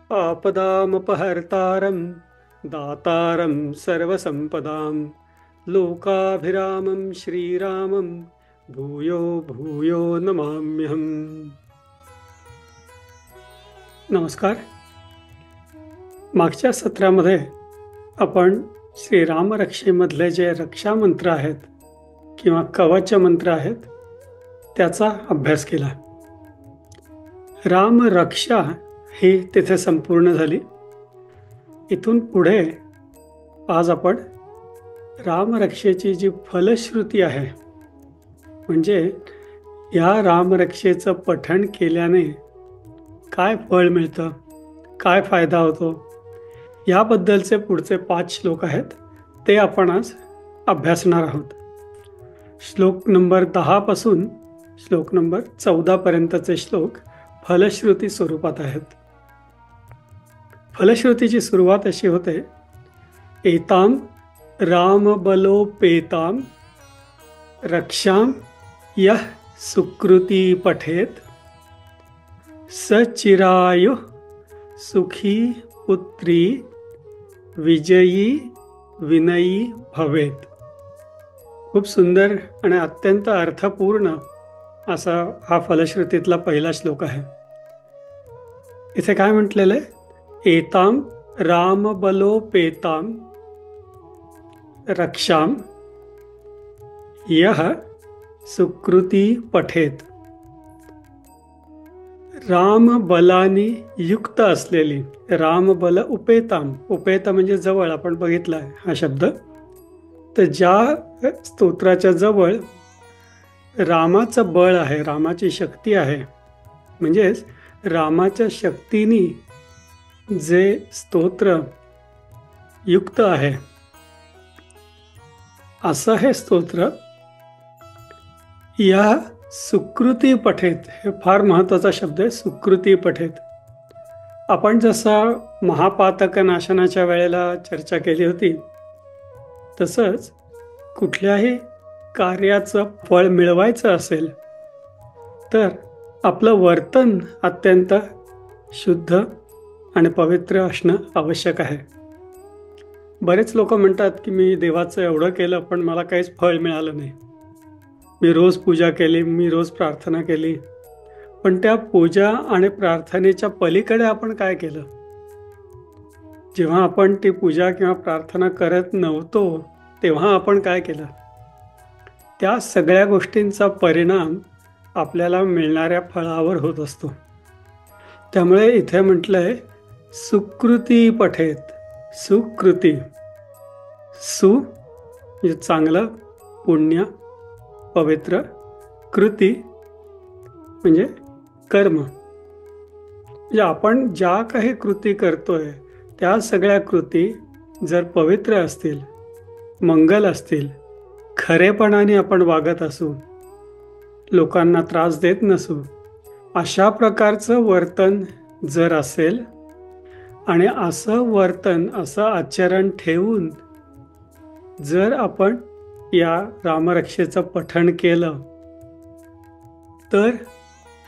आपदामपहर्तारं दातारं सर्वसंपदां लोकाभिरामं श्रीरामं भूयो भूयो नमाम्यहम्. नमस्कार. मागच्या सत्रामध्ये आपण श्रीरामरक्षेमधले जे रक्षा मंत्र आहेत किंवा कवच मंत्र आहेत त्याचा अभ्यास केला. राम रक्षा ही तिथे संपूर्ण झाली. इथून पुढे आज आपण रामरक्षेची जी फलश्रुती आहे, म्हणजे या रामरक्षेचं पठण केल्याने काय फळ मिळतं, काय फायदा होतो, याबद्दलचे पुढचे 5 श्लोक आहेत, ते आपण आज अभ्यासणार आहोत. श्लोक नंबर 10 पासून श्लोक नंबर 14 पर्यंतचे श्लोक फलश्रुती स्वरूपात आहेत. फलश्रुतीची सुरुवात अशी होते, एताम रामबलोपेताम रक्षाम यः सुकृती पठेत सचिरायु सुखी पुत्री विजयी विनयी भवेत. खूप सुंदर आणि अत्यंत अर्थपूर्ण असा हा फलश्रुतीतला पहिला श्लोक आहे. इथे काय म्हटलेलं आहे, एताम रामबलोपेताम रक्षाम यः सुकृती पठेत. रामबलानी युक्त असलेली, रामबल उपेताम, उपेत म्हणजे जवळ, आपण बघितला आहे हा शब्द. तर ज्या स्तोत्राच्या जवळ रामाचं बळ आहे, रामाची शक्ती आहे, म्हणजेच रामाच्या शक्तीने जे स्तोत्र युक्त आहे असं हे स्तोत्र या सुकृती पठेत, हे फार महत्त्वाचा शब्द आहे, सुकृती पठेत. आपण जसा महापातक नाशनाच्या वेळेला चर्चा केली होती, तसंच कुठल्याही कार्याचं फळ मिळवायचं असेल तर आपलं वर्तन अत्यंत शुद्ध आणि पवित्र असणं आवश्यक आहे. बरेच लोक म्हणतात की मी देवाचं एवढं केलं पण मला काहीच फळ मिळालं नाही. मी रोज पूजा केली, मी रोज प्रार्थना केली, पण त्या पूजा आणि प्रार्थनेच्या पलीकडे आपण काय केलं? जेव्हा आपण ती पूजा किंवा प्रार्थना करत नव्हतो तेव्हा आपण काय केलं? त्या सगळ्या गोष्टींचा परिणाम आपल्याला मिळणाऱ्या फळावर होत असतो. त्यामुळे इथे म्हटलंय सुकृती पठेत. सुकृती, सु म्हणजे चांगलं, पुण्य, पवित्र, कृती म्हणजे कर्म. म्हणजे आपण ज्या काही कृती करतोय त्या सगळ्या कृती जर पवित्र असतील, मंगल असतील, खरेपणाने आपण वागत असू, लोकांना त्रास देत नसू, अशा प्रकारचं वर्तन जर असेल आणि असं वर्तन, असं आचरण ठेवून जर आपण या रामरक्षेचं पठण केलं तर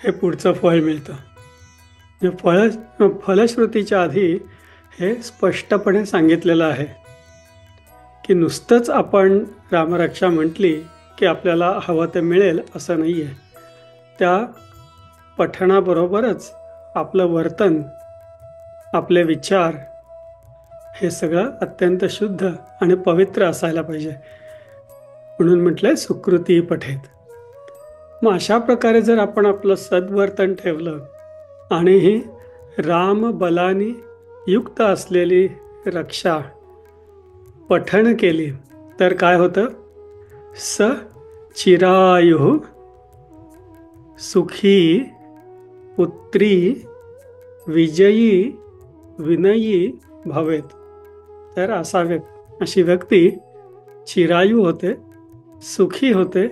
हे पुढचं फळ मिळतं. फलश्रुतीच्या आधी हे स्पष्टपणे सांगितलेलं आहे की नुसतंच आपण रामरक्षा म्हटली की आपल्याला हवं ते मिळेल असं नाही आहे. त्या पठणाबरोबरच आपलं वर्तन, आपले विचार हे सगळं अत्यंत शुद्ध आणि पवित्र असायला पाहिजे. म्हणून म्हटलंय सुकृती पठेत. मग अशा प्रकारे जर आपण आपलं सद्वर्तन ठेवलं आणि ही रामबलानी युक्त असलेली रक्षा पठण केली तर काय होतं? स चिरायु सुखी पुत्री विजयी विनयी भवेत. तर अशी व्यक्ती चिरायू होते, सुखी होते,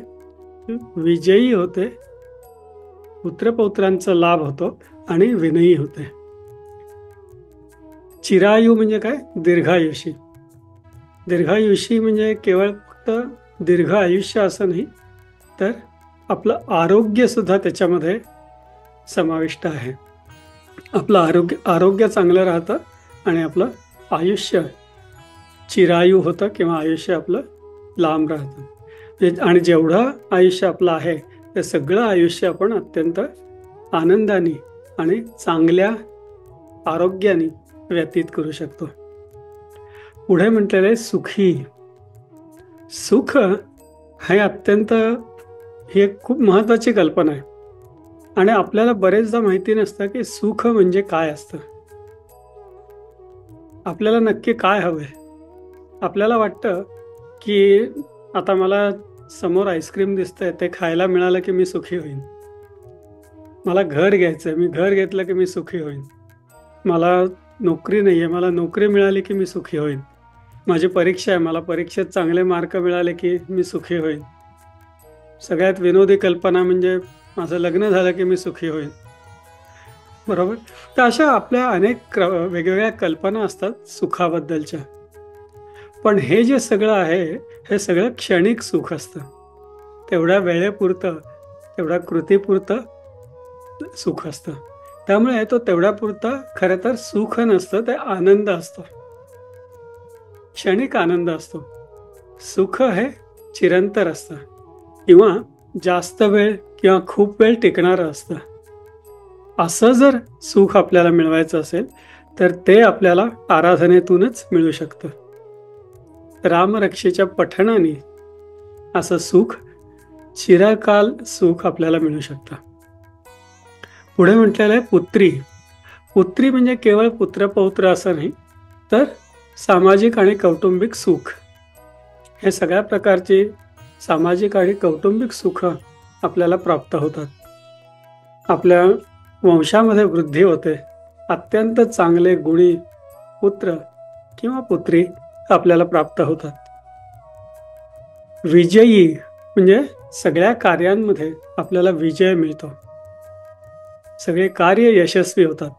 विजयी होते, पुत्रपौत्रांचा लाभ होतो आणि विनयी होते. चिरायू म्हणजे काय? दीर्घायुषी. दीर्घायुषी म्हणजे केवळ फक्त दीर्घ आयुष्य असं नाही, तर आपलं आरोग्य सुद्धा त्याच्यामध्ये समाविष्ट आहे. आपलं आरोग्य चांगलं राहतं आणि आपलं आयुष्य चिरायू होतं किंवा आयुष्य आपलं लांब राहतं. आणि जेवढं आयुष्य आपलं आहे ते सगळं आयुष्य आपण अत्यंत आनंदाने आणि चांगल्या आरोग्याने व्यतीत करू शकतो. पुढे म्हटलेलं आहे सुखी. सुख हे अत्यंत ही एक खूप महत्त्वाची कल्पना आहे आणि आपल्याला बरेचदा माहिती नसतं की सुख म्हणजे काय असतं. आपल्याला नक्की काय हवंय. आपल्याला वाटतं की आता मला समोर आईस्क्रीम दिसतंय, ते खायला मिळालं की मी सुखी होईन. मला घर घ्यायचंय, मी घर घेतलं की मी सुखी होईन. मला नोकरी नाही आहे, मला नोकरी मिळाली की मी सुखी होईन. माझी परीक्षा आहे, मला परीक्षेत चांगले मार्क मिळाले की मी सुखी होईन. सगळ्यात विनोदी कल्पना म्हणजे माझं लग्न झालं की मी सुखी होईन. बरोबर. तर अशा आपल्या अनेक वेगवेगळ्या कल्पना असतात सुखाबद्दलच्या. पण हे जे सगळं आहे हे सगळं क्षणिक सुख असतं. तेवढ्या वेळेपुरतं, तेवढ्या कृतीपुरतं सुख असतं. त्यामुळे तो तेवढ्यापुरतं खरं तर सुख नसतं, ते आनंद असतो, क्षणिक आनंद असतो. सुख हे चिरंतर असतं किंवा जास्त वेळ किंवा खूप वेळ टिकणारं असतं. असं जर सुख आपल्याला मिळवायचं असेल तर ते आपल्याला आराधनेतूनच मिळू शकतं. रामरक्षेच्या पठणाने असं सुख, चिरकाल सुख आपल्याला मिळू शकतं. पुढे म्हटलेलं आहे पुत्री. पुत्री म्हणजे केवळ पुत्रपौत्र असं नाही, तर सामाजिक आणि कौटुंबिक सुख. हे सगळ्या प्रकारचे सामाजिक आणि कौटुंबिक सुख आपल्याला प्राप्त होतात. आपल्या वंशामध्ये वृद्धी होते. अत्यंत चांगले गुणी पुत्र किंवा पुत्री आपल्याला प्राप्त होतात. विजयी म्हणजे सगळ्या कार्यांमध्ये आपल्याला विजय मिळतो, सगळे कार्य यशस्वी होतात.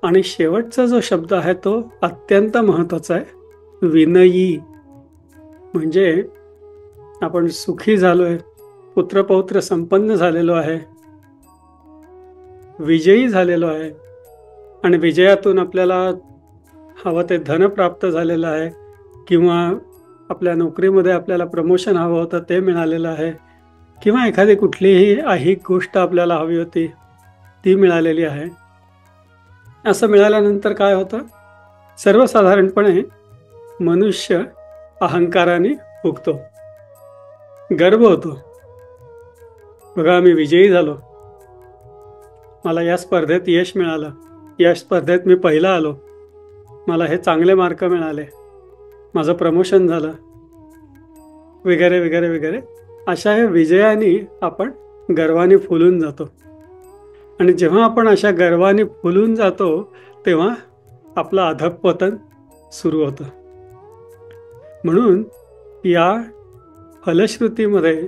आणि शेवटचा जो शब्द आहे तो अत्यंत महत्त्वाचा आहे, विनयी. म्हणजे आपण सुखी झालोय, पुत्रपौत्र संपन्न झालेलो आहे, विजयी झालेलो आहे आणि विजयातून आपल्याला हवं ते धन प्राप्त झालेलं आहे किंवा आपल्या नोकरीमध्ये आपल्याला प्रमोशन हवं होतं ते मिळालेलं आहे किंवा एखादी कुठलीही ऐहिक गोष्ट आपल्याला हवी होती ती मिळालेली आहे. असं मिळाल्यानंतर काय होतं, सर्वसाधारणपणे मनुष्य अहंकाराने फुगतो, गर्व होतो. बघा, मी विजयी झालो, मला या स्पर्धेत यश मिळालं, या स्पर्धेत मी पहिला आलो, मला हे चांगले मार्क मिळाले, माझं प्रमोशन झालं, वगैरे वगैरे वगैरे. अशा या विजयाने आपण गर्वाने फुलून जातो. आणि जेव्हा आपण अशा गर्वाने फुलून जातो तेव्हा आपलं अधःपतन सुरू होतं. म्हणून या फलश्रुतीमध्ये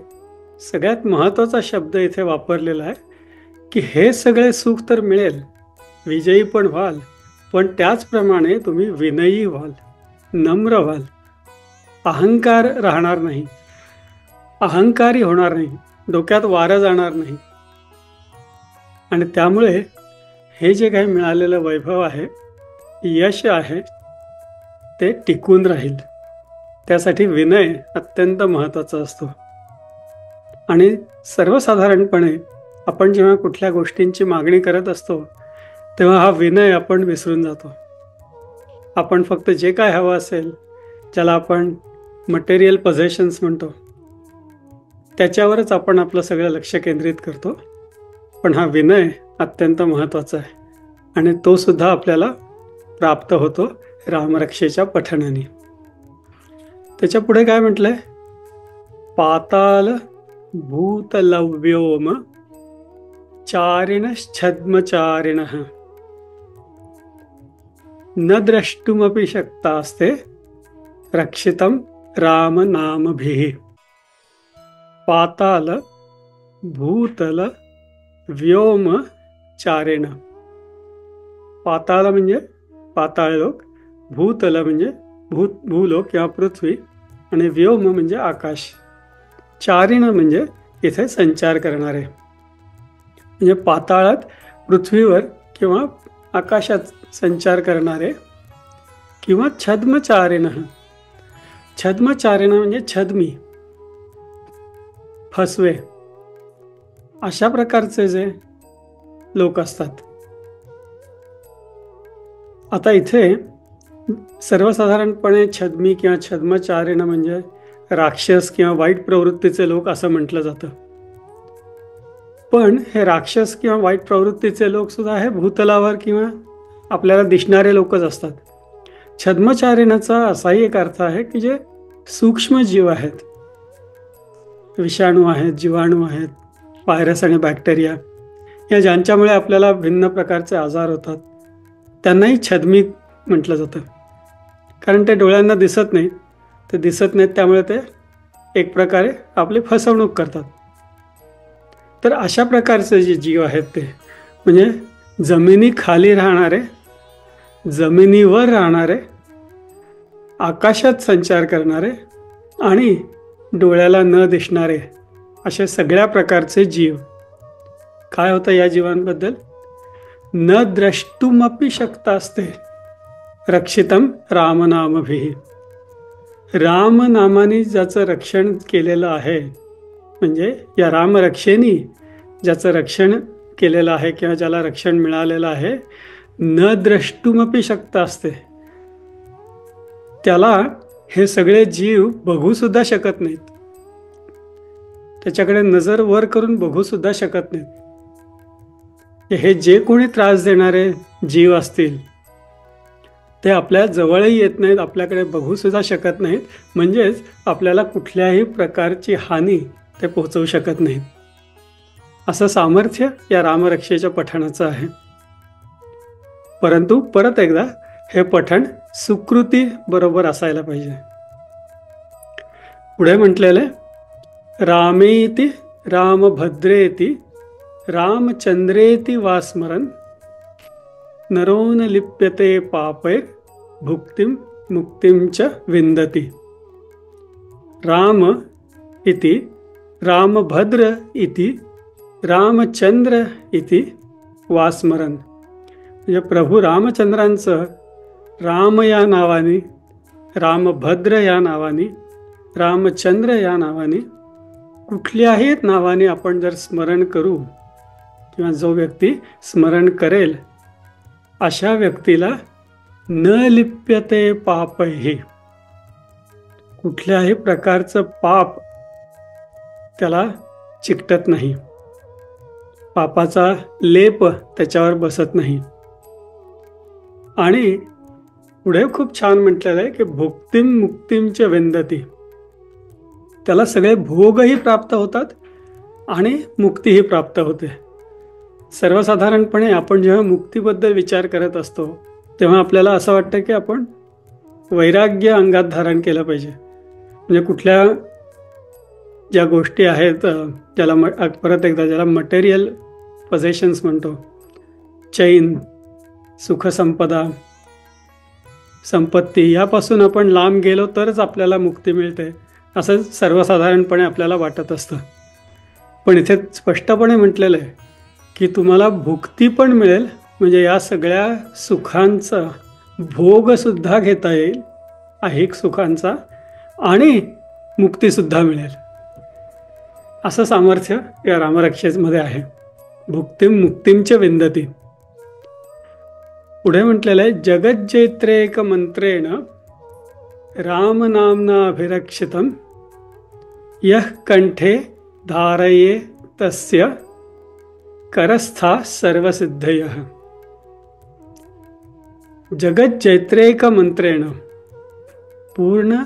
सगळ्यात महत्त्वाचा शब्द इथे वापरलेला आहे की हे सगळे सुख तर मिळेल, विजयी पण व्हाल, पण त्याचप्रमाणे तुम्ही विनयी व्हाल, नम्र व्हाल, अहंकार राहणार नाही, अहंकारी होणार नाही, डोक्यात वारं जाणार नाही. आणि त्यामुळे हे जे काही मिळालेलं वैभव आहे, यश आहे, ते टिकून राहील. त्यासाठी विनय अत्यंत महत्त्वाचा असतो. आणि सर्वसाधारणपणे आपण जेव्हा कुठल्या गोष्टींची मागणी करत असतो तेव्हा हा विनय आपण विसरून जातो. आपण फक्त जे काय हवं असेल, ज्याला आपण मटेरियल पोझेशन्स म्हणतो, त्याच्यावरच आपण आपलं सगळं लक्ष केंद्रित करतो. पण हा विनय अत्यंत महत्त्वाचा आहे आणि तो सुद्धा आपल्याला प्राप्त होतो रामरक्षेच्या पठणाने. त्याच्या पुढे काय म्हटलंय, पाताल भूतलव्योम चारिणश्छद्मचारिण न द्रष्टुमपि शक्तास्ते रक्षितं राम नामभिः. पाताल भूतल व्योम चारेण. पाताळ म्हणजे पाताळलोक, भूतल म्हणजे भूलोक किंवा पृथ्वी आणि व्योम म्हणजे आकाश. चारिण म्हणजे इथे संचार करणारे. म्हणजे पाताळात पृथ्वीवर किंवा आकाशात संचार करणारे, किंवा छद्मचारिणः. छद्मचारिण म्हणजे छद्मी, फसवे, अशा प्रकारचे जे लोक असतात. आता इथे सर्वसाधारणपणे छद्मी किंवा छद्मचारिण म्हणजे राक्षस किंवा वाईट प्रवृत्तीचे लोक असं म्हटलं जातं. पण हे राक्षस किंवा वाईट प्रवृत्तीचे लोक सुद्धा हे भूतलावर किंवा आपल्याला दिसणारे लोकच असतात. छद्मचारिणाचा असाही एक अर्थ आहे की जे सूक्ष्म जीव आहेत, विषाणू आहेत, जीवाणू आहेत, व्हायरस आणि बॅक्टेरिया, या ज्यांच्यामुळे आपल्याला भिन्न प्रकारचे आजार होतात, त्यांनाही छद्मी म्हटलं जातं. कारण ते डोळ्यांना दिसत नाहीत, ते दिसत नाहीत, त्यामुळे ते एक प्रकारे आपली फसवणूक करतात. तर अशा प्रकारचे जे जीव आहेत ते म्हणजे जमिनीखाली राहणारे, जमिनीवर राहणारे, आकाशात संचार करणारे आणि डोळ्याला न दिसणारे असे सगळ्या प्रकारचे जीव. काय होतं या जीवांबद्दल? न द्रष्टुमपि शक्तास्ते रक्षितम रामनामभिः. रामनामाने ज्याचं रक्षण केलेलं आहे, म्हणजे या रामरक्षेनी ज्याचं रक्षण केलेलं आहे किंवा ज्याला रक्षण मिळालेलं आहे, न द्रष्टुमपि शक्तास्ते, त्याला हे सगळे जीव बघू सुद्धा शकत नाहीत, त्याच्याकडे नजर वर करून बघू सुद्धा शकत नाहीत. हे जे कोणी त्रास देणारे जीव असतील ते आपल्या जवळही येत नाहीत, आपल्याकडे बघू सुद्धा शकत नाहीत, म्हणजेच आपल्याला कुठल्याही प्रकारची हानी ते पोहोचवू शकत नाहीत. असं सामर्थ्य या रामरक्षेच्या पठणाचं आहे. परंतु परत एकदा हे पठण सुकृती बरोबर असायला पाहिजे. पुढे म्हटलेले रामेति रामभद्रेति रामचंद्रेति वास्मरन् नरो न लिप्यते पापैर् भुक्तिं मुक्तिं च विन्दति. राम इति रामभद्र इति रामचंद्र इति वास्मरन्, म्हणजे प्रभू रामचंद्रांचं राम या नावाने, रामभद्र या नावाने, रामचंद्र या नावाने, कुठल्याही नावाने आपण जर स्मरण करू किंवा जो व्यक्ती स्मरण करेल अशा व्यक्तीला न लिप्यते पापैहि, कुठल्याही प्रकारचं पाप त्याला चिकटत नाही, पापाचा लेप त्याच्यावर बसत नाही. आणि पुढे खूप छान म्हटलेलं आहे की भुक्तिम मुक्तिंच विंदती, त्याला सगळे भोगही प्राप्त होतात आणि मुक्तीही प्राप्त होते. सर्वसाधारणपणे आपण जेव्हा मुक्तीबद्दल विचार करत असतो तेव्हा आपल्याला असं वाटतं की आपण वैराग्य अंगात धारण केलं पाहिजे. म्हणजे कुठल्या ज्या गोष्टी आहेत ज्याला परत एकदा ज्याला मटेरियल पोझेशन्स म्हणतो, चैन, सुखसंपदा, संपत्ती, यापासून आपण लांब गेलो तरच आपल्याला मुक्ती मिळते असं सर्वसाधारणपणे आपल्याला वाटत असतं. पण इथे स्पष्टपणे म्हटलेलं आहे की तुम्हाला भुक्ती पण मिळेल, म्हणजे या सगळ्या सुखांचा भोगसुद्धा घेता येईल, ऐहिक सुखांचा, आणि मुक्तीसुद्धा मिळेल, असं सामर्थ्य या रामरक्षेमध्ये आहे. भुक्तिम मुक्तिंच विंदती. पुढे म्हटलेलं आहे जगज्जैत्रेक मंत्रेण रामनाम्नाभिरक्षितम यः कंठे धारये तस्य करस्था सर्वसिद्धयः. जगज्जैत्रेक मंत्रेण, पूर्ण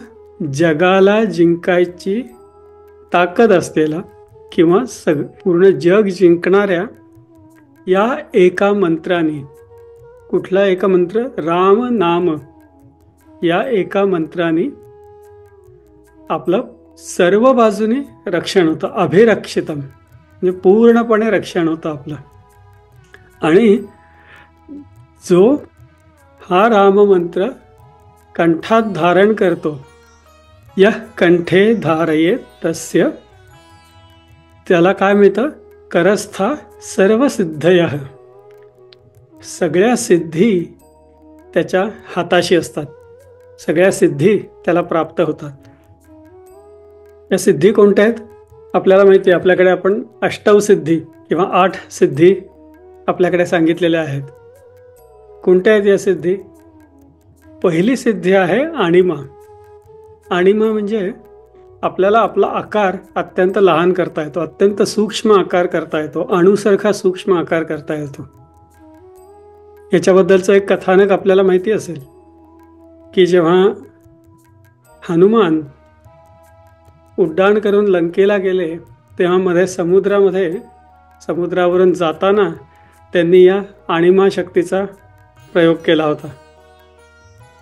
जगाला जिंकायची ताकद असलेला किंवा पूर्ण जग जिंकणाऱ्या या एका मंत्राने, कुठला एका मंत्र? राम नाम या एका मंत्राने आपलं सर्व बाजूने रक्षण होतं. अभिरक्षितम म्हणजे पूर्णपणे रक्षण होतं आपलं. आणि जो हा राममंत्र कंठात धारण करतो, यः कंठे धारये तस्य, त्याला काय मिळतं? करस्था सर्व सिद्धयः, सगळ्या सिद्धी त्याच्या हाताशी असतात, सगळ्या सिद्धी त्याला प्राप्त होतात. या सिद्धी कोणत्या आहेत आपल्याला माहिती आहे. आपल्याकडे आपण अष्टवसिद्धी किंवा 8 सिद्धी आपल्याकडे सांगितलेल्या आहेत. कोणत्या आहेत या सिद्धी? पहिली सिद्धी आहे आणिमा. आणिमा म्हणजे आपल्याला आपला आकार अत्यंत लहान करता येतो, अत्यंत सूक्ष्म आकार करता येतो, अणुसारखा सूक्ष्म आकार करता येतो. याच्याबद्दलचं एक कथानक आपल्याला माहिती असेल की जेव्हा हनुमान उड्डाण करून लंकेला गेले तेव्हा मध्ये समुद्रावरून जाताना त्यांनी या आणिमा शक्तीचा प्रयोग केला होता.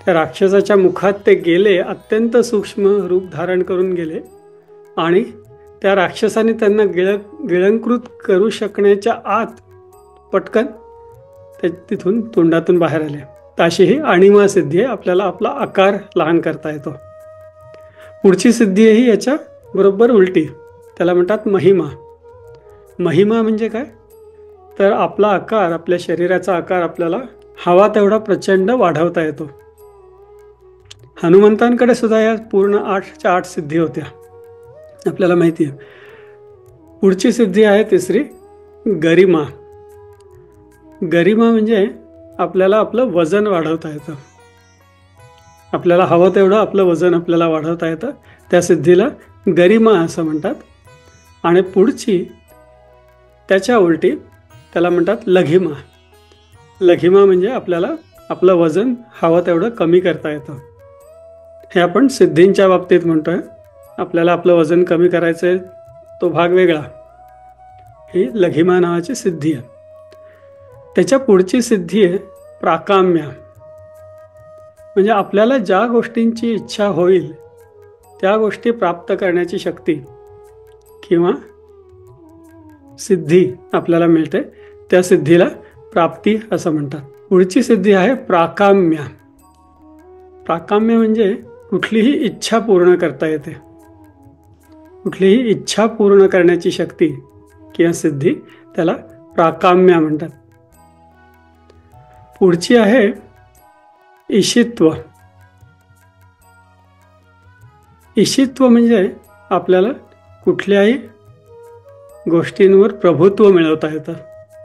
त्या राक्षसाच्या मुखात ते गेले, अत्यंत सूक्ष्म रूप धारण करून गेले आणि त्या राक्षसाने त्यांना गिळंकृत करू शकण्याच्या आत पटकन ते तिथून तोंडातून बाहेर आले. तर अशी ही आणिमा सिद्धी आहे, आपल्याला आपला आकार लहान करता येतो. पुढची सिद्धी आहे ही याच्या बरोबर उलटी, त्याला म्हणतात महिमा. महिमा म्हणजे काय? तर आपला आकार, आपल्या शरीराचा आकार आपल्याला हवा तेवढा प्रचंड वाढवता येतो. हनुमंतांकडे सुद्धा या पूर्ण 8च्या 8 सिद्धी होत्या, आपल्याला माहिती आहे. पुढची सिद्धी आहे तिसरी, गरिमा. गरिमा म्हणजे आपल्याला आपलं वजन वाढवता येतं, आपल्याला हवं तेवढं आपलं वजन आपल्याला वाढवता येतं. त्या सिद्धीला गरिमा असं म्हणतात. आणि पुढची त्याच्या उलटी त्याला म्हणतात लघिमा. लघिमा म्हणजे आपल्याला आपलं वजन हवं तेवढं कमी करता येतं. हे आपण सिद्धींच्या बाबतीत म्हणतोय. आपल्याला आपलं वजन कमी करायचं आहे तो भाग वेगळा, ही लघिमा नावाची सिद्धी आहे. त्याच्या पुढची सिद्धी आहे प्राकाम्य. म्हणजे आपल्याला ज्या गोष्टींची इच्छा होईल त्या गोष्टी प्राप्त करण्याची शक्ती किंवा सिद्धी आपल्याला मिळते, त्या सिद्धीला प्राप्ती असं म्हणतात. पुढची सिद्धी आहे प्राकाम्य. प्राकाम्य म्हणजे कुठलीही इच्छा पूर्ण करता येते, कुठलीही इच्छा पूर्ण करण्याची शक्ती किंवा सिद्धी, त्याला प्राकाम्य म्हणतात. पुढची आहे ईशित्व. ईशित्व म्हणजे आपल्याला कुठल्याही गोष्टींवर प्रभुत्व मिळवता येतं,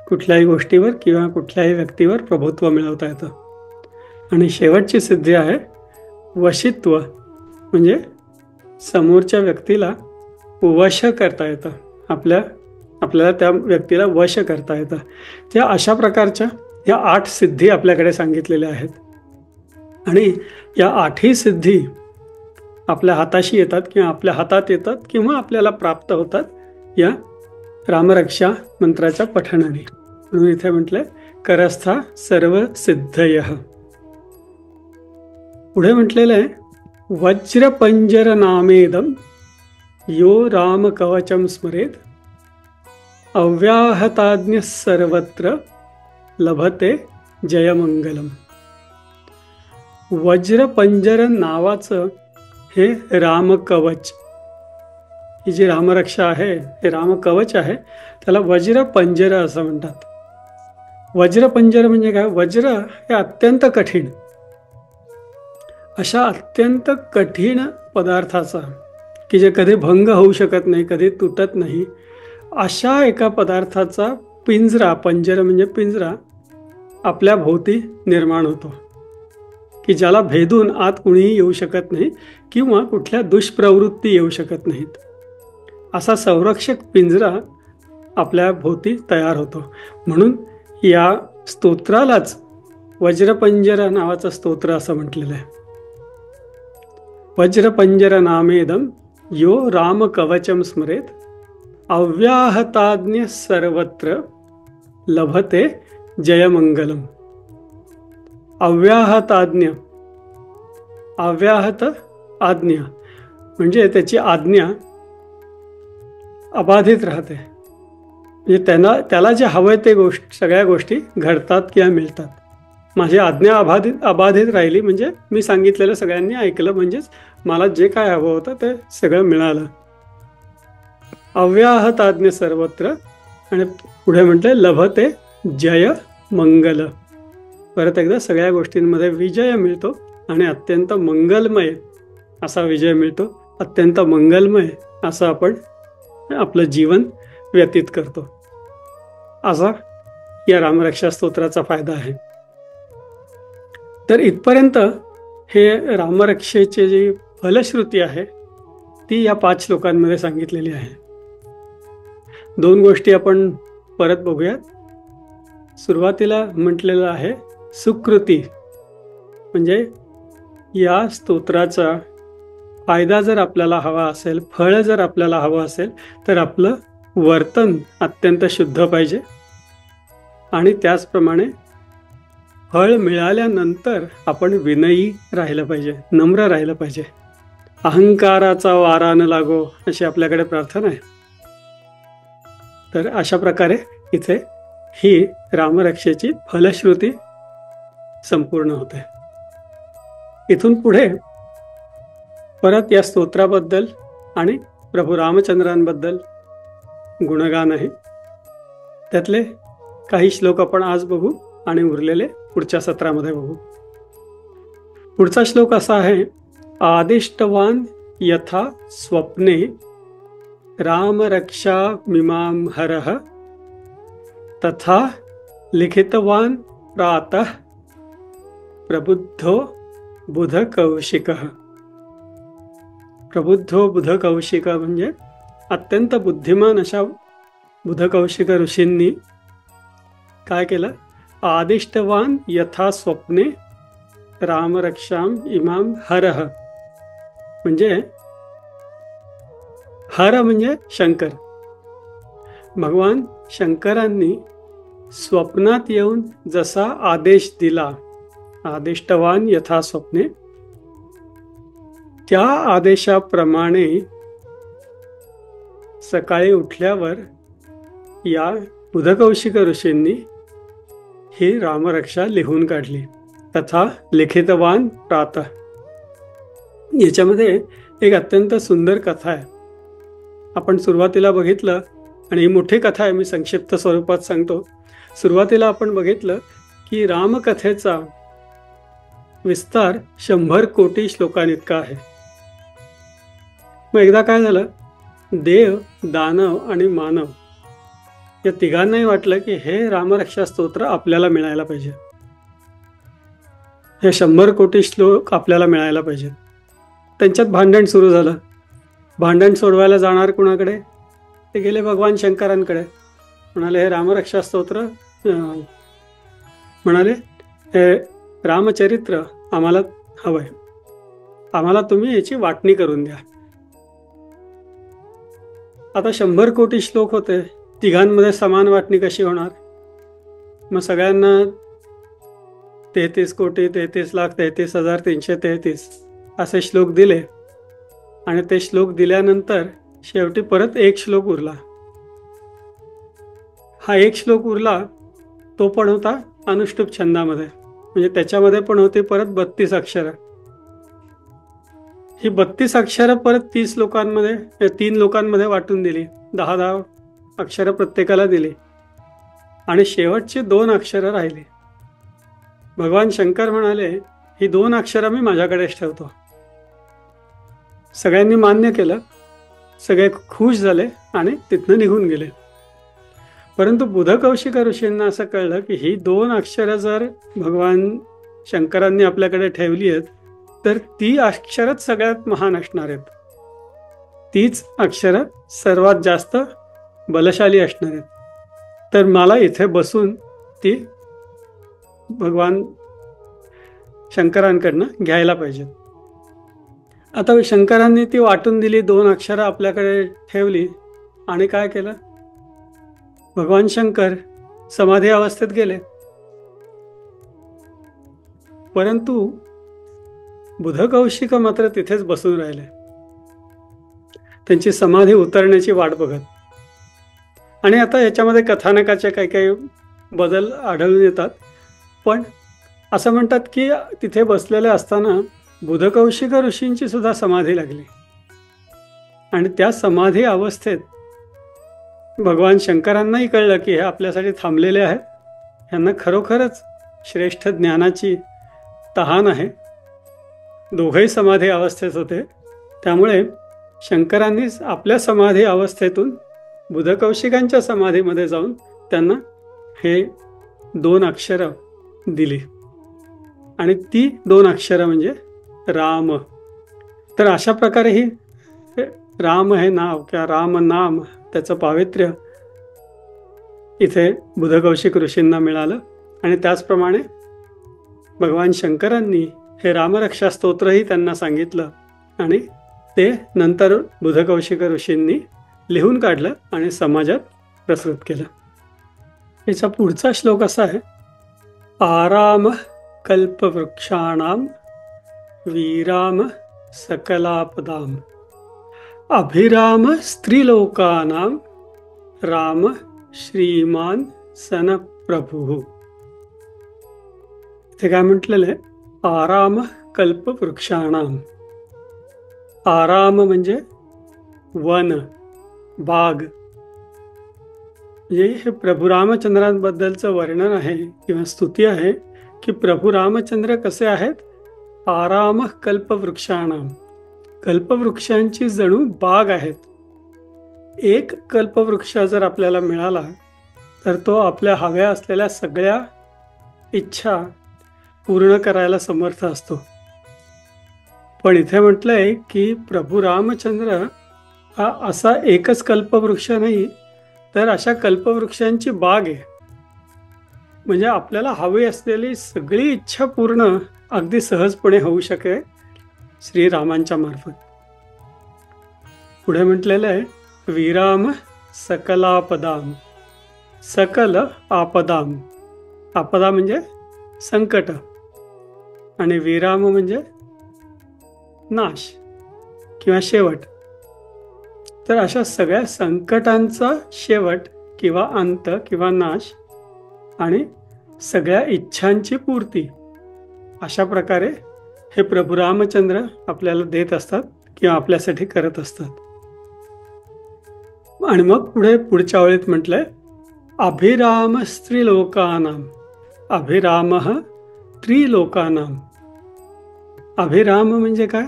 कुठल्याही गोष्टीवर किंवा कुठल्याही व्यक्तीवर प्रभुत्व मिळवता येतं. आणि शेवटची सिद्धी आहे वशित्व. म्हणजे समोरच्या व्यक्तीला वश करता येतं, आपल्याला त्या व्यक्तीला वश करता येतं. त्या अशा प्रकारच्या या 8 सिद्धी आपल्याकडे सांगितलेल्या आहेत. आणि या 8ही सिद्धी आपल्या हाताशी येतात किंवा आपल्या हातात येतात किंवा आपल्याला प्राप्त होतात या रामरक्षा मंत्राच्या पठणाने. म्हणून इथे म्हटलंय करस्था सर्व सिद्धयः. पुढे म्हटलेलं आहे वज्रपंजर नामेदम यो राम कवचम स्मरेत अव्याहताज्ञ सर्वत्र लभते जयमंगलम. वज्रपंजर नावाचं हे रामकवच, ही जी रामरक्षा आहे हे रामकवच आहे, त्याला वज्रपंजर असं म्हणतात. वज्रपंजर म्हणजे काय? वज्र हे अत्यंत कठीण, अशा अत्यंत कठीण पदार्थाचा की जे कधी भंग होऊ शकत नाही, कधी तुटत नाही, अशा एका पदार्थाचा पिंजरा, पंजर म्हणजे पिंजरा, आपल्या भोवती निर्माण होतो की ज्याला भेदून आत कुणीही येऊ शकत नाही किंवा कुठल्या दुष्प्रवृत्ती येऊ शकत नाहीत. असा संरक्षक पिंजरा आपल्या भोवती तयार होतो. म्हणून या स्तोत्रालाच वज्रपंजर नावाचं स्तोत्र असं म्हटलेलं आहे. वज्रपंजर नामेदम यो राम कवचम स्मरेत अव्याहताज्ञ सर्वत्र लभते जयमंगलम. अव्याहत आज्ञा, अव्याहत आज्ञा म्हणजे त्याची आज्ञा अबाधित राहते. म्हणजे त्याला जे हवंय ते सगळ्या गोष्टी घडतात किंवा मिळतात. माझी आज्ञा अबाधित राहिली म्हणजे मी सांगितलेलं सगळ्यांनी ऐकलं, म्हणजेच मला जे काय हवं होतं ते सगळं मिळालं. अव्याहत आज्ञा सर्वत्र. आणि पुढे म्हटले लभते जय मंगल. परत एकदा सगळ्या गोष्टींमध्ये विजय मिळतो आणि अत्यंत मंगलमय असा विजय मिळतो. अत्यंत मंगलमय असं आपण आपलं जीवन व्यतीत करतो. असा या रामरक्षा स्तोत्राचा फायदा आहे. तर इथपर्यंत हे रामरक्षेची जी फलश्रुती आहे ती या 5 श्लोकांमध्ये सांगितलेली आहे. 2 गोष्टी आपण परत बघूयात. सुरुवातीला म्हटलेलं आहे सुकृती, म्हणजे या स्तोत्राचा फायदा जर आपल्याला हवा असेल, फळ जर आपल्याला हवं असेल, तर आपलं वर्तन अत्यंत शुद्ध पाहिजे. आणि त्याचप्रमाणे फळ मिळाल्यानंतर आपण विनयी राहिलं पाहिजे, नम्र राहिलं पाहिजे. अहंकाराचा वारा न लागो अशी आपल्याकडे प्रार्थना आहे. तर अशा प्रकारे इथे ही रामरक्षेची फलश्रुती संपूर्ण होते. इथून पुढे परत या स्तोत्राबद्दल आणि प्रभू रामचंद्रांबद्दल गुणगान आहे. त्यातले काही श्लोक आपण आज बघू आणि उरलेले पुढच्या सत्रामध्ये बघू. पुढचा श्लोक असा आहे, आदिष्टवान यथा स्वप्ने रामरक्षा मिमां हरः तथा लिखितवान प्रातः प्रबुद्धो बुधकौशिकः. प्रबुद्धो बुधकौशिक म्हणजे अत्यंत बुद्धिमान अशा बुधकौशिक ऋषींनी काय केलं, आदिष्टवान यथा स्वप्ने रामरक्षाम इमाम हरः, म्हणजे हर म्हणजे शंकर. भगवान शंकरांनी स्वप्नात येऊन जसा आदेश दिला, आदिष्टवान यथा स्वप्ने, त्या आदेशाप्रमाणे सकाळी उठल्यावर या बुधकौशिक ऋषींनी ही रामरक्षा लिहून काढली. तथा लिखितवान प्रातः. याच्यामध्ये एक अत्यंत सुंदर कथा आहे. आपण सुरुवातीला बघितलं, आणि ही मोठी कथा आहे, मी संक्षिप्त स्वरूपात सांगतो. सुरुवातीला आपण बघितलं की रामकथेचा विस्तार 100 कोटी श्लोकांइतका आहे. मग एकदा काय झालं, देव, दानव आणि मानव या तिघांनाही वाटलं की हे रामरक्षा स्तोत्र आपल्याला मिळायला पाहिजे, हे 100 कोटी श्लोक आपल्याला मिळायला पाहिजेत. त्यांच्यात भांडण सुरू झालं. भांडण सोडवायला जाणार कुणाकडे, ते गेले भगवान शंकरांकडे. म्हणाले हे रामरक्षा स्तोत्र, म्हणाले हे रामचरित्र आम्हाला हवंय, आम्हाला तुम्ही याची वाटणी करून द्या. आता 100 कोटी श्लोक होते, तिघांमध्ये समान वाटणी कशी होणार? मग सगळ्यांना 33,33,33,33,333 असे श्लोक दिले. आणि ते श्लोक दिल्यानंतर शेवटी परत एक श्लोक उरला. हा एक श्लोक उरला तो पण होता अनुष्टुप छंदामध्ये, म्हणजे त्याच्यामध्ये पण होती परत 32 अक्षरं. ही 32 अक्षरं परत 30 लोकांमध्ये, 3 लोकांमध्ये वाटून दिली. 10-10 अक्षरं प्रत्येकाला दिली. आणि शेवटची 2 अक्षरं राहिली. भगवान शंकर म्हणाले ही 2 अक्षरं मी माझ्याकडेच ठेवतो. सगळ्यांनी मान्य केलं, सगळे खुश झाले आणि तिथनं निघून गेले. परंतु बुधकौशिक ऋषींना असं कळलं की ही 2 अक्षरं जर भगवान शंकरांनी आपल्याकडे ठेवली आहेत तर ती अक्षरच सगळ्यात महान असणार आहेत, तीच अक्षरं सर्वात जास्त बलशाली असणार आहेत. तर मला इथे बसून ती भगवान शंकरांकडनं घ्यायला पाहिजेत. आता शंकरांनी ती वाटून दिली, 2 अक्षरं आपल्याकडे ठेवली. आणि काय केलं, भगवान शंकर समाधी अवस्थेत गेले. परंतु बुधकौशिक मात्र तिथेच बसून राहिले, त्यांची समाधी उतरण्याची वाट बघत. आणि आता याच्यामध्ये कथानकाचे काही काही बदल आढळून येतात. पण असं म्हणतात की तिथे बसलेले असताना बुधकौशिक ऋषींची सुद्धा समाधी लागली. आणि त्या समाधी अवस्थेत भगवान शंकरांनाही कळलं की हे आपल्यासाठी थांबलेले आहेत, ह्यांना खरोखरच श्रेष्ठ ज्ञानाची तहान आहे. दोघंही समाधी अवस्थेत होते. त्यामुळे शंकरांनी आपल्या समाधी अवस्थेतून बुधकौशिकांच्या समाधीमध्ये जाऊन त्यांना हे 2 अक्षरं दिली आणि ती 2 अक्षरं म्हणजे राम. तर अशा प्रकारे ही राम हे नाव किंवा राम नाम त्याचं पावित्र्य इथे बुधकौशिक ऋषींना मिळालं. आणि त्याचप्रमाणे भगवान शंकरांनी हे रामरक्षा स्तोत्रही त्यांना सांगितलं आणि ते नंतर बुधकौशिक ऋषींनी लिहून काढलं आणि समाजात प्रसृत केलं. याचा पुढचा श्लोक असा आहे, आराम कल्पवृक्षाणाम वीराम सकलापदाम अभिराम स्त्रीलोकानाम राम श्रीमान सन प्रभु. इथे काय म्हटलेलं आहे, आराम कल्पवृक्षाणाम. आराम म्हणजे वन, बाग. म्हणजे हे प्रभू रामचंद्रांबद्दलचं वर्णन आहे किंवा स्तुती आहे की प्रभू रामचंद्र कसे आहेत. आराम कल्पवृक्षाणाम, कल्पवृक्षांची जणू बाग आहेत. एक कल्पवृक्ष जर आपल्याला मिळाला तर तो आपल्या हव्या असलेल्या सगळ्या इच्छा पूर्ण करायला समर्थ असतो. पण इथे म्हटलंय की प्रभू रामचंद्र हा असा एकच कल्पवृक्ष नाही, तर अशा कल्पवृक्षांची बाग आहे. म्हणजे आपल्याला हवी असलेली सगळी इच्छा पूर्ण अगदी सहजपणे होऊ शके श्रीरामांच्या मार्फत. पुढे म्हटलेलं आहे, विराम सकलापदाम. सकल आपदाम. आपदा म्हणजे संकट आणि विराम म्हणजे नाश किंवा शेवट. तर अशा सगळ्या संकटांचा शेवट किंवा अंत किंवा नाश आणि सगळ्या इच्छांची पूर्ती, अशा प्रकारे हे प्रभू रामचंद्र आपल्याला देत असतात किंवा आपल्यासाठी करत असतात. आणि मग पुढच्या ओळीत म्हटलंय, अभिराम स्त्रीलोकानाम. अभिराम त्रिलोकानाम. अभिराम म्हणजे काय.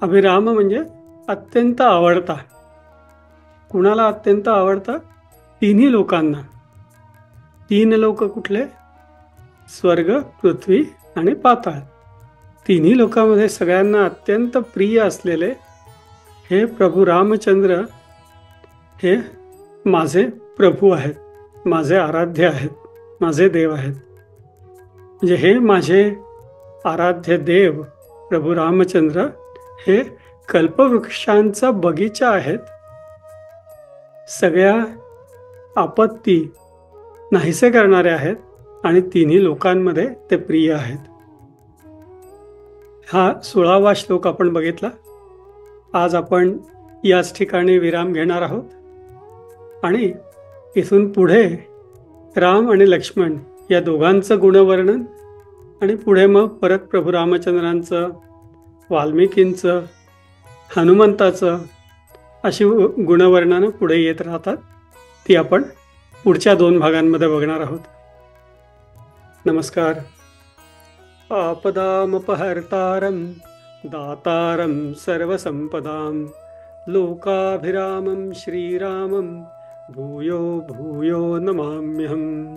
अभिराम म्हणजे अत्यंत आवडता. कुणाला अत्यंत आवडता. 3 लोकांना. 3 लोक कुठले. स्वर्ग, पृथ्वी आणि पाताळ. 3 लोकांमध्ये सगळ्यांना अत्यंत प्रिय असलेले हे प्रभू रामचंद्र हे माझे प्रभू आहेत, माझे आराध्य आहेत, माझे देव आहेत. म्हणजे हे माझे आराध्य देव प्रभू रामचंद्र हे कल्पवृक्षांचा बगीचा आहेत. सगळ्या आपत्ती नाहीसे करणारे आहेत आणि 3 लोकांमध्ये ते प्रिय आहेत. हा 16वा श्लोक आपण बघितला. आज आपण याच ठिकाणी विराम घेणार आहोत आणि इथून पुढे राम आणि लक्ष्मण या दोघांचं गुणवर्णन आणि पुढे मग परत प्रभू रामचंद्रांचं, वाल्मिकींचं, हनुमंताचं अशी गुणवर्णनं पुढे येत राहतात. ती आपण पुढच्या 2 भागांमध्ये बघणार आहोत. नमस्कार. आपदामपहर्तारं दातारं सर्वसंपदां लोकाभिरामं श्रीरामं भूयो भूयो नमाम्यहम्.